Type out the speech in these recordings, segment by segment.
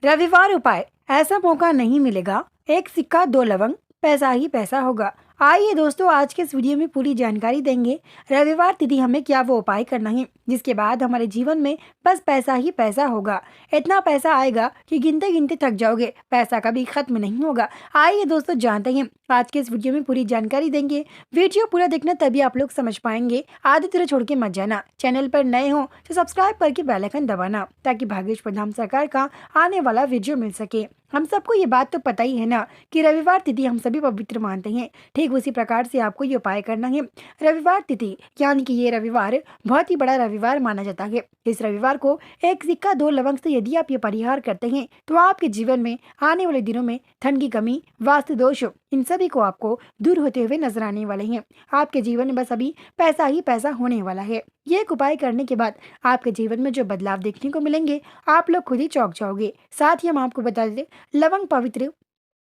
रविवार उपाय। ऐसा मौका नहीं मिलेगा, एक सिक्का दो लवंग, पैसा ही पैसा होगा। आइए दोस्तों, आज के इस वीडियो में पूरी जानकारी देंगे रविवार तिथि हमें क्या वो उपाय करना है जिसके बाद हमारे जीवन में बस पैसा ही पैसा होगा। इतना पैसा आएगा कि गिनते गिनते थक जाओगे, पैसा कभी खत्म नहीं होगा। आइए दोस्तों, जानते हैं आज के इस वीडियो में पूरी जानकारी देंगे। वीडियो पूरा देखना, तभी आप लोग समझ पाएंगे। आधी तरह छोड़ के मत जाना। चैनल पर नए हो तो सब्सक्राइब करके बेल आइकन दबाना, ताकि भाग्येश प्रधान सरकार का आने वाला वीडियो मिल सके। हम सबको ये बात तो पता ही है ना कि रविवार तिथि हम सभी पवित्र मानते हैं। ठीक उसी प्रकार से आपको ये उपाय करना है। रविवार तिथि यानी कि ये रविवार बहुत ही बड़ा रविवार माना जाता है। इस रविवार को एक सिक्का दो लवंग से यदि आप ये परिहार करते हैं तो आपके जीवन में आने वाले दिनों में धन की कमी, वास्तु दोष, इन सभी को आपको दूर होते हुए नजर आने वाले हैं। आपके जीवन में बस अभी पैसा ही पैसा होने वाला है। ये एक उपाय करने के बाद आपके जीवन में जो बदलाव देखने को मिलेंगे, आप लोग खुद ही चौंक जाओगे। साथ ही हम आपको बता दें, लवंग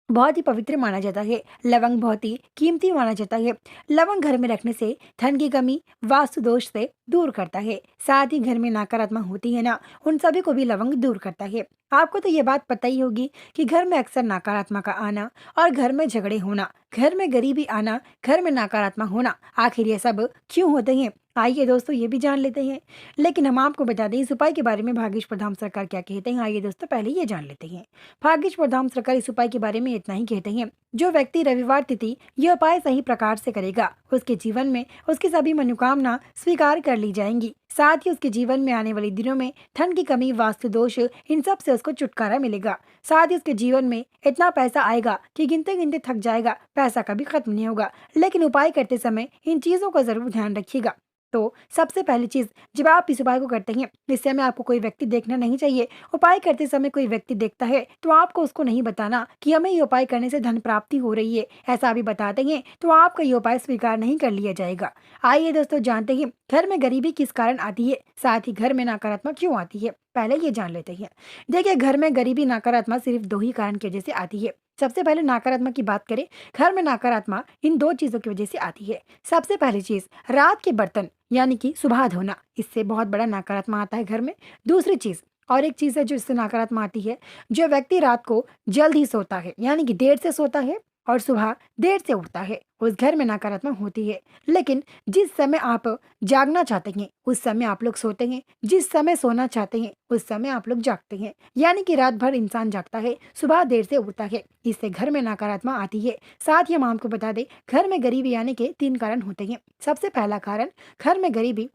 बहुत ही पवित्र माना जाता है। लवंग बहुत ही कीमती माना जाता है। लवंग घर में रखने से धन की कमी, वास्तु दोष से दूर करता है। साथ ही घर में नकारात्मक होती है ना, उन सभी को भी लवंग दूर करता है। आपको तो ये बात पता ही होगी कि घर में अक्सर नकारात्मक का आना और घर में झगड़े होना, घर में गरीबी आना, घर में नकारात्मक होना, आखिर ये सब क्यों होते हैं? आइए दोस्तों, ये भी जान लेते हैं। लेकिन हम आपको बता दें इस उपाय के बारे में भाग्येश प्रधान सरकार क्या कहते हैं। आइए दोस्तों, पहले ये जान लेते हैं। भाग्येश प्रधान सरकार इस उपाय के बारे में इतना ही कहते हैं, जो व्यक्ति रविवार तिथि ये उपाय सही प्रकार से करेगा, उसके जीवन में उसकी सभी मनोकामना स्वीकार कर ली जाएंगी। साथ ही उसके जीवन में आने वाले दिनों में धन की कमी, वास्तु दोष, इन सब से उसको छुटकारा मिलेगा। साथ ही उसके जीवन में इतना पैसा आएगा कि गिनते गिनते थक जाएगा, पैसा कभी खत्म नहीं होगा। लेकिन उपाय करते समय इन चीजों का जरूर ध्यान रखिएगा। तो सबसे पहली चीज, जब आप इस उपाय को करते हैं, इस समय आपको कोई व्यक्ति देखना नहीं चाहिए। उपाय करते समय कोई व्यक्ति देखता है तो आपको उसको नहीं बताना कि हमें ये उपाय करने से धन प्राप्ति हो रही है। ऐसा अभी बताते हैं तो आपका ये उपाय स्वीकार नहीं कर लिया जाएगा। आइए दोस्तों, जानते हैं घर में गरीबी किस कारण आती है, साथ ही घर में नकारात्मक क्यों आती है। पहले ये जान लेते हैं। देखिए, घर में गरीबी नकारात्मक सिर्फ दो ही कारण की वजह से आती है। सबसे पहले नकारात्मक की बात करें, घर में नकारात्मक इन दो चीजों की वजह से आती है। सबसे पहली चीज, रात के बर्तन यानी कि सुबह धोना, इससे बहुत बड़ा नकारात्मक आता है घर में। दूसरी चीज, और एक चीज है जो इससे नकारात्मक आती है, जो व्यक्ति रात को जल्द ही सोता है यानी कि देर से सोता है और सुबह देर से उठता है, उस घर में नकारात्मक होती है। लेकिन जिस समय आप जागना चाहते हैं उस समय आप लोग सोते हैं, जिस समय सोना चाहते हैं उस समय आप लोग जागते हैं, यानी कि रात भर इंसान जागता है, सुबह देर से उठता है, इससे घर में नकारात्मक आती है। साथ ही हम आपको बता दें, घर में गरीबी आने के तीन कारण होते हैं। सबसे पहला कारण, घर में गरीबी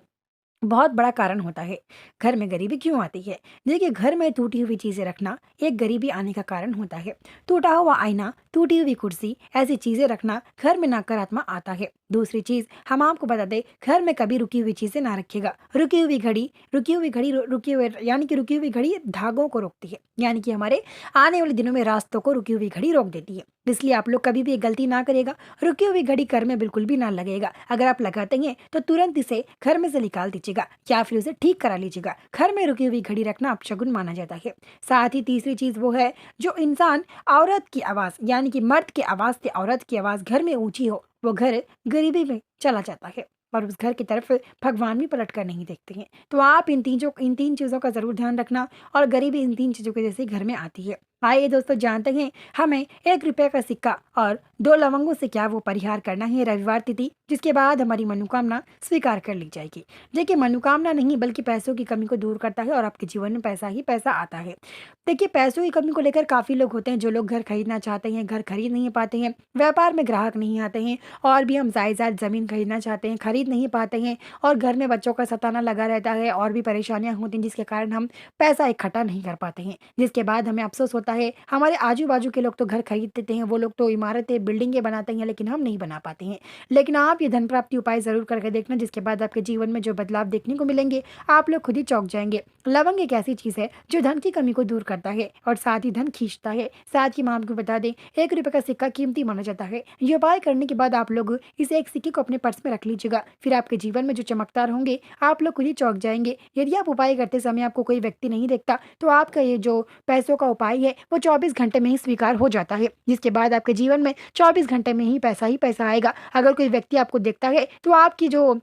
बहुत बड़ा कारण होता है। घर में गरीबी क्यों आती है? देखिए, घर में टूटी हुई चीजें रखना एक गरीबी आने का कारण होता है। टूटा हुआ आईना, टूटी हुई कुर्सी, ऐसी चीजें रखना घर में नकारात्मक आता है। दूसरी चीज, हम आपको बता दें, घर में कभी रुकी हुई चीजें ना रखिएगा। रुकी हुई यानी कि रुकी हुई घड़ी धागों को रोकती है, यानी कि हमारे आने वाले दिनों में रास्तों को रुकी हुई घड़ी रोक देती है। इसलिए आप लोग कभी भी ये गलती ना करेगा, रुकी हुई घड़ी घर में बिल्कुल भी ना लगेगा। अगर आप लगाते हैं तो तुरंत इसे घर में से निकाल दीजिएगा या फिर उसे ठीक करा लीजिएगा। घर में रुकी हुई घड़ी रखना अपशगुन माना जाता है। साथ ही तीसरी चीज वो है, जो इंसान औरत की आवाज यानी कि मर्द की आवाज से औरत की आवाज घर में ऊंची हो, वो घर गरीबी में चला जाता है और उस घर की तरफ भगवान भी पलट कर नहीं देखते हैं। तो आप इन तीन चीजों का जरूर ध्यान रखना, और गरीबी इन तीन चीजों की वजह से घर में आती है। आइए दोस्तों, जानते हैं हमें 1 रुपए का सिक्का और 2 लवंगों से क्या वो परिहार करना है रविवार तिथि, जिसके बाद हमारी मनोकामना स्वीकार कर ली जाएगी। देखिए, मनोकामना नहीं बल्कि पैसों की कमी को दूर करता है और आपके जीवन में पैसा ही पैसा आता है। देखिए, पैसों की कमी को लेकर काफी लोग होते हैं, जो लोग घर खरीदना चाहते हैं, घर खरीद नहीं पाते हैं, व्यापार में ग्राहक नहीं आते हैं, और भी हम जायदाद जमीन खरीदना चाहते हैं, खरीद नहीं पाते हैं, और घर में बच्चों का सताना लगा रहता है, और भी परेशानियां होती हैं, जिसके कारण हम पैसा इकट्ठा नहीं कर पाते हैं। जिसके बाद हमें अफसोस होता है। हमारे आजू बाजू के लोग तो घर खरीद देते हैं, वो लोग तो इमारतें बिल्डिंगें बनाते हैं, लेकिन हम नहीं बना पाते हैं। लेकिन आप ये धन प्राप्ति उपाय जरूर करके देखना, जिसके बाद आपके जीवन में जो बदलाव देखने को मिलेंगे, आप लोग खुद ही चौंक जाएंगे। लवंग एक ऐसी चीज है जो धन की कमी को दूर करता है और साथ ही धन खींचता है। साथ ही मैं आपको बता दें, 1 रुपए का सिक्का कीमती माना जाता है। ये उपाय करने के बाद आप लोग इस एक सिक्के को अपने पर्स में रख लीजिएगा, फिर आपके जीवन में जो चमत्कार होंगे, आप लोग खुद ही चौंक जाएंगे। यदि आप उपाय करते समय आपको कोई व्यक्ति नहीं देखता, तो आपका ये जो पैसों का उपाय है वो 24 घंटे में ही स्वीकार हो जाता है, जिसके बाद आपके जीवन में 24 घंटे में ही पैसा आएगा। अगर कोई व्यक्ति आपको देखता है तो आपकी जो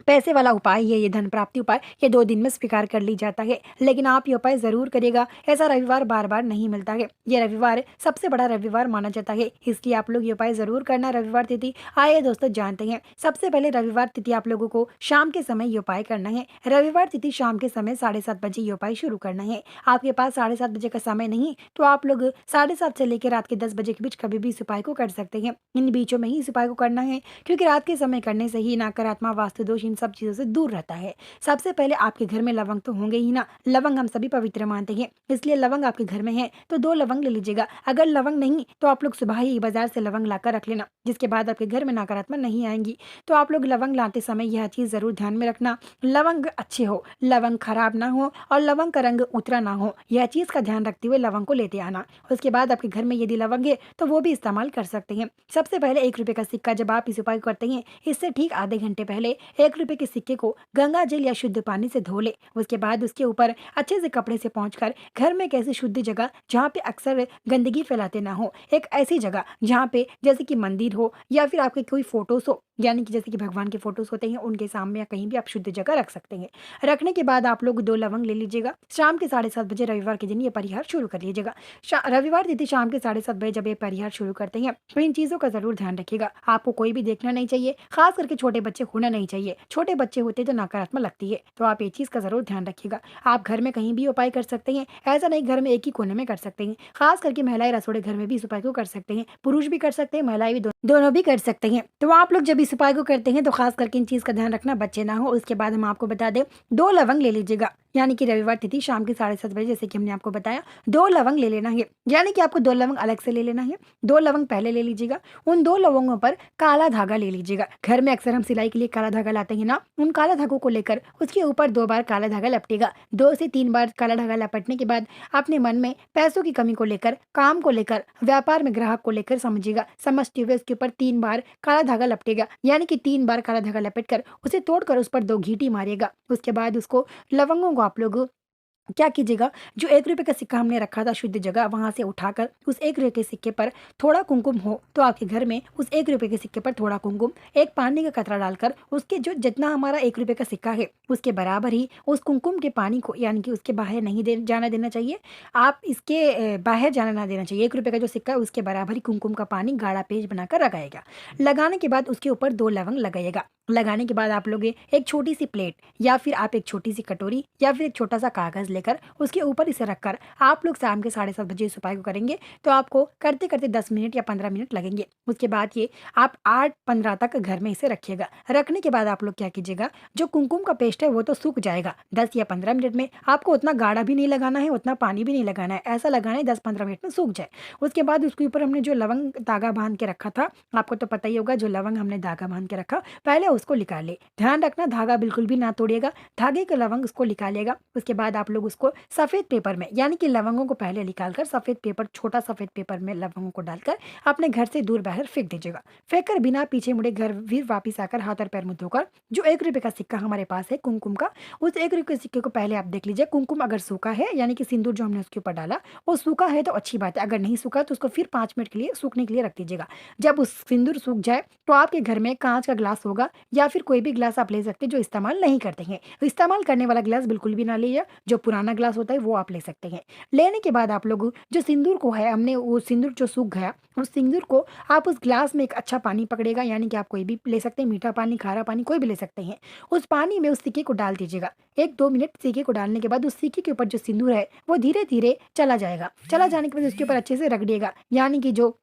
पैसे वाला उपाय है, ये धन प्राप्ति उपाय, ये 2 दिन में स्वीकार कर ली जाता है। लेकिन आप ये उपाय ज़रूर करिएगा, ऐसा रविवार बार-बार नहीं मिलता है। ये रविवार सबसे बड़ा रविवार माना जाता है, इसलिए आप लोग ये उपाय ज़रूर करना रविवार तिथि। आइए दोस्तों जानते हैं, सबसे पहले रविवार तिथि आप लोगों को शाम के समय ये उपाय करना है। रविवार तिथि शाम के समय 7:30 बजे ये उपाय शुरू करना है। आपके पास 7:30 बजे का समय नहीं, तो आप लोग 7:30 से लेकर रात के 10 बजे के बीच कभी भी इस उपाय को कर सकते हैं। इन बीचों में ही इस उपाय को करना है, क्योंकि रात के समय करने से ही नकारात्मक वास्तु दोष इन सब चीज़ों से दूर रहता है। सबसे पहले आपके घर में लवंग तो होंगे ही ना, लवंग हम सभी पवित्र मानते हैं, इसलिए लवंग आपके घर में है तो 2 लवंग ले लीजिएगा। अगर लवंग नहीं तो आप लोग सुबह ही बाजार से लवंग लाकर रख लेना, जिसके बाद आपके घर में नकारात्मक नहीं आएंगी। तो आप लोग लवंग लाते समय यह चीज़ ज़रूर ध्यान में रखना, लवंग अच्छे हो, लवंग खराब ना हो और लवंग का रंग उतरा ना हो, यह चीज़ का ध्यान रखते हुए लवंग को लेते आना। उसके बाद आपके घर में यदि लवंग है तो वो भी इस्तेमाल कर सकते हैं। सबसे पहले 1 रुपये का सिक्का जब आप इस उपाय को करते हैं, इससे ठीक आधे घंटे पहले 1 रुपये के सिक्के को गंगा जल या शुद्ध पानी से धो ले। उसके बाद उसके ऊपर अच्छे से कपड़े से पोंछकर घर में एक ऐसी शुद्ध जगह जहाँ पे अक्सर गंदगी फैलाते ना हो, एक ऐसी जगह जहाँ पे जैसे कि मंदिर हो या फिर आपके कोई फोटोज हो, यानी कि जैसे कि भगवान के फोटोज होते हैं, उनके सामने या कहीं भी आप शुद्ध जगह रख सकते हैं। रखने के बाद आप लोग 2 लवंग ले लीजिएगा। शाम के 7:30 बजे रविवार के दिन ये परिहार शुरू कर लीजिएगा। रविवार तिथि शाम के 7:30 बजे जब ये परिहार शुरू करते हैं, तो इन चीज़ों का ज़रूर ध्यान रखिएगा। आपको कोई भी देखना नहीं चाहिए, खास करके छोटे बच्चे होना नहीं चाहिए। छोटे बच्चे होते तो नकारात्मक लगती है, तो आप ये चीज़ का ज़रूर ध्यान रखिएगा। आप घर में कहीं भी उपाय कर सकते हैं, ऐसा नहीं घर में एक ही कोने में कर सकते हैं। खास करके महिलाएं रसोड़े घर में भी इस उपाय को कर सकते हैं, पुरुष भी कर सकते हैं, महिलाएं भी दोनों भी कर सकते हैं। तो आप लोग जब इस उपाय को करते हैं तो खास करके इन चीज़ का ध्यान रखना बच्चे ना हो। उसके बाद हम आपको बता दें, 2 लवंग ले लीजिएगा, यानी कि रविवार तिथि शाम के 7:30 बजे जैसे कि हमने आपको बताया 2 लवंग ले लेना है, यानी कि आपको 2 लवंग अलग से ले लेना है। 2 लवंग पहले ले लीजिएगा, उन 2 लवंगों पर काला धागा ले लीजिएगा। घर में अक्सर हम सिलाई के लिए काला धागा लाते हैं ना, उन काला धागों को लेकर उसके ऊपर 2 बार काला धागा लपटेगा। 2 से 3 बार काला धागा लपटने के बाद अपने मन में पैसों की कमी को लेकर, काम को लेकर, व्यापार में ग्राहक को लेकर समझिएगा। समझते हुए उसके ऊपर 3 बार काला धागा लपटेगा, यानी कि 3 बार काला धागा लपेट कर उसे तोड़कर उस पर 2 घींटी मारिएगा। उसके बाद उसको लवंगों को आप लोग क्या कीजिएगा, जो 1 रुपये का सिक्का हमने रखा था शुद्ध जगह, वहाँ से उठाकर उस 1 रुपये के सिक्के पर थोड़ा कुमकुम हो तो आपके घर में उस 1 रुपये के सिक्के पर थोड़ा कुमकुम, एक पानी का कतरा डालकर उसके जो जितना हमारा 1 रुपये का सिक्का है उसके बराबर ही उस कुमकुम के पानी को, यानी कि उसके बाहर नहीं जाना देना चाहिए, आप इसके बाहर जाना ना देना चाहिए। 1 रुपये का जो सिक्का है उसके बराबर ही कुमकुम का पानी गाढ़ा पेज बनाकर लगाएगा। लगाने के बाद उसके ऊपर 2 लवंग लगाइएगा। लगाने के बाद आप लोग एक छोटी सी प्लेट या फिर आप एक छोटी सी कटोरी या फिर एक छोटा सा कागज़ लेकर उसके ऊपर इसे रखकर आप लोग शाम के 7:30 बजे इस उपाय को करेंगे, तो आपको करते करते 10 मिनट या 15 मिनट लगेंगे। उसके बाद ये आप 8-15 तक घर में इसे रखिएगा। रखने के बाद आप लोग क्या कीजिएगा, जो कुमकुम का पेस्ट है वो तो सूख जाएगा 10 या 15 मिनट में। आपको उतना गाढ़ा भी नहीं लगाना है, उतना पानी भी नहीं लगाना है, ऐसा लगाना है 10-15 मिनट में सूख जाए। उसके बाद उसके ऊपर हमने जो लवंग धागा बांध के रखा था, आपको तो पता ही होगा, जो लवंग हमने धागा बांध के रखा पहले उसको निकाल ले। ध्यान रखना धागा बिल्कुल भी ना तोड़िएगा, धागे के लवंग उसको निकालिएगा। उसके बाद आप लोग उसको सफ़ेद पेपर में, यानी कि लवंगों को पहले निकालकर सफ़ेद पेपर, छोटा सफ़ेद पेपर में लवंगों को डालकर अपने घर से दूर बाहर फेंक दीजिएगा। फेंक कर बिना पीछे मुड़े घर फिर वापिस आकर हाथ और पैर मुँह धोकर जो 1 रुपये का सिक्का हमारे पास है कुमकुम का, उस 1 रुपये के सिक्के को पहले आप देख लीजिए। कुमकुम अगर सूखा है, यानी कि सिंदूर जो हमने उसके ऊपर डाला वो सूखा है तो अच्छी बात है, अगर नहीं सूखा तो उसको फिर 5 मिनट के लिए सूखने के लिए रख दीजिएगा। जब उस सिंदूर सूख जाए तो आपके घर में कांच का ग्लास होगा या फिर कोई भी ग्लास आप ले सकते हैं जो इस्तेमाल नहीं करते हैं। इस्तेमाल करने वाला ग्लास बिल्कुल भी ना लीजिए, जो पुराना ग्लास होता है वो आप ले सकते हैं। लेने के बाद आप लोग जो सिंदूर को है, हमने वो सिंदूर जो सूख गया, उस सिंदूर को आप उस ग्लास में एक अच्छा पानी पकड़ेगा, यानी कि आप कोई भी ले सकते हैं, मीठा पानी, खारा पानी, कोई भी ले सकते हैं। उस पानी में उस सिक्के को डाल दीजिएगा। 1-2 मिनट सिक्के को डालने के बाद उस सिक्के के ऊपर जो सिंदूर है वो धीरे धीरे चला जाएगा। चला जाने के बाद उसके ऊपर अच्छे से रगड़िएगा, यानी कि जो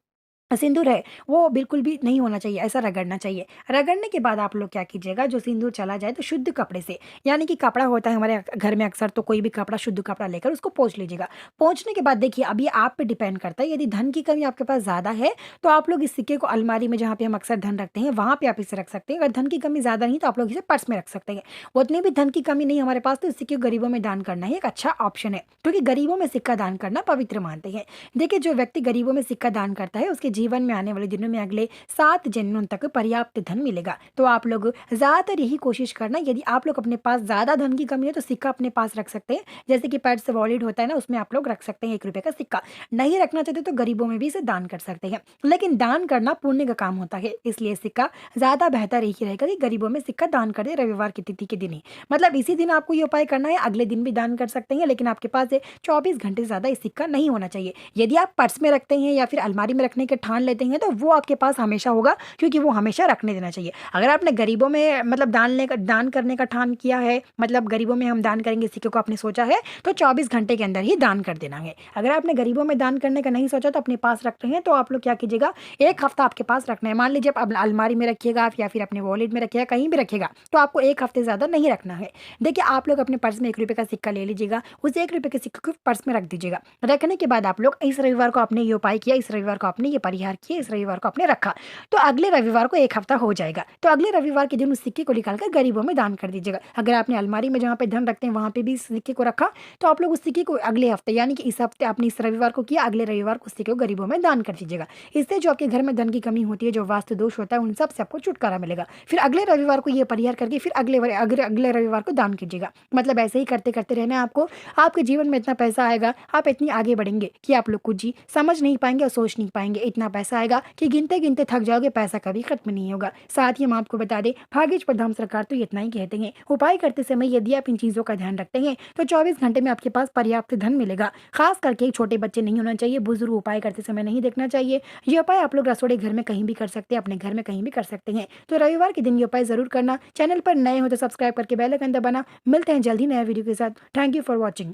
सिंदूर है वो बिल्कुल भी नहीं होना चाहिए, ऐसा रगड़ना चाहिए। रगड़ने के बाद आप लोग क्या कीजिएगा, जो सिंदूर चला जाए तो शुद्ध कपड़े से, यानी कि कपड़ा होता है हमारे घर में अक्सर, तो कोई भी कपड़ा, शुद्ध कपड़ा लेकर उसको पोंछ लीजिएगा। पोंछने के बाद देखिए, अब ये आप पे डिपेंड करता है, यदि धन की कमी आपके पास ज़्यादा है तो आप लोग इस सिक्के को अलमारी में, जहाँ पे हम अक्सर धन रखते हैं, वहाँ पे आप इसे रख सकते हैं। अगर धन की कमी ज़्यादा नहीं तो आप लोग इसे पर्स में रख सकते हैं। उतनी भी धन की कमी नहीं हमारे पास तो इस सिक्के को गरीबों में दान करना ही एक अच्छा ऑप्शन है, क्योंकि गरीबों में सिक्का दान करना पवित्र मानते हैं। देखिए, जो व्यक्ति गरीबों में सिक्का दान करता है उसके जीवन में आने वाले दिनों में अगले 7 जन्मों तक पर्याप्त धन मिलेगा। तो आप लोग ज़्यादातर यही कोशिश करना, यदि आप लोग अपने पास ज़्यादा धन की कमी है तो सिक्का अपने पास रख सकते हैं। जैसे कि पर्स वॉलेट होता है ना, उसमें आप लोग रख सकते हैं 1 रुपए का सिक्का। नहीं रखना चाहते तो गरीबों में भी इसे दान कर सकते हैं। लेकिन दान करना पुण्य का काम होता है, इसलिए सिक्का ज़्यादा बेहतर यही रहेगा कि गरीबों में सिक्का दान कर दें रविवार की तिथि के दिन ही। मतलब इसी दिन आपको ये उपाय करना है, अगले दिन भी दान कर सकते हैं, लेकिन आपके पास 24 घंटे से ज़्यादा ये सिक्का नहीं होना चाहिए। यदि आप पर्स में रखते हैं या फिर अलमारी में रखने के ठान लेते हैं तो वो आपके पास हमेशा होगा, क्योंकि वो हमेशा रखने देना चाहिए। अगर आपने गरीबों में मतलब दान करने का ठान किया है, मतलब गरीबों में हम दान करेंगे सिक्के को आपने सोचा है, तो 24 घंटे के अंदर ही दान कर देना है। अगर आपने गरीबों में दान करने का नहीं सोचा तो अपने पास रख रहे हैं, तो आप लोग क्या कीजिएगा, 1 हफ्ता आपके पास रखना है। मान लीजिए आप अलमारी में रखिएगा या फिर अपने वॉलेट में रखिएगा, कहीं भी रखिएगा, तो आपको 1 हफ्ते ज़्यादा नहीं रखना है। देखिए, आप लोग अपने पर्स में 1 रुपये का सिक्का ले लीजिएगा, उस 1 रुपये के सिक्के को पर्स में रख दीजिएगा। रखने के बाद आप लोग इस रविवार को आपने ये उपाय किया, इस रविवार को आपने ये परिहार किया, इस रविवार को आपने रखा, तो अगले रविवार को 1 हफ्ता हो जाएगा। तो अगले रविवार के दिन उस सिक्के को निकाल कर गरीबों में दान कर दीजिएगा। अगर आपने अलमारी में जहाँ पे धन रखते हैं वहाँ पे भी इस सिक्के को रखा, तो आप लोग उस सिक्के को अगले हफ्ते, यानी कि इस हफ्ते आपने इस रविवार को किया, अगले रविवार को उस सिक्के को गरीबों में दान कर दीजिएगा। इससे जो आपके घर में धन की कमी होती है, जो वास्तु दोष होता है, उन सब से आपको छुटकारा मिलेगा। फिर अगले रविवार को ये परिहार करके फिर अगले रविवार को दान कीजिएगा। मतलब ऐसे ही करते करते रहना है आपको। आपके जीवन में इतना पैसा आएगा, आप इतनी आगे बढ़ेंगे कि आप लोग कुछ जी समझ नहीं पाएंगे और सोच नहीं पाएंगे। इतना पैसा आएगा कि गिनते गिनते थक जाओगे, पैसा कभी खत्म नहीं होगा। साथ ही हम आपको बता दें, भाग्यज प्रधान सरकार तो इतना ही कहते हैं, उपाय करते समय यदि आप इन चीज़ों का ध्यान रखते हैं तो 24 घंटे में आपके पास पर्याप्त धन मिलेगा। खास करके छोटे बच्चे नहीं होना चाहिए, बुजुर्ग उपाय करते समय नहीं देखना चाहिए। ये उपाय आप लोग रसोड़े घर में कहीं भी कर सकते हैं, अपने घर में कहीं भी कर सकते हैं। तो रविवार के दिन ये उपाय जरूर करना। चैनल पर नए हो तो सब्सक्राइब करके बेल आइकन दबाना। मिलते हैं जल्दी नए वीडियो के साथ। Thank you for watching.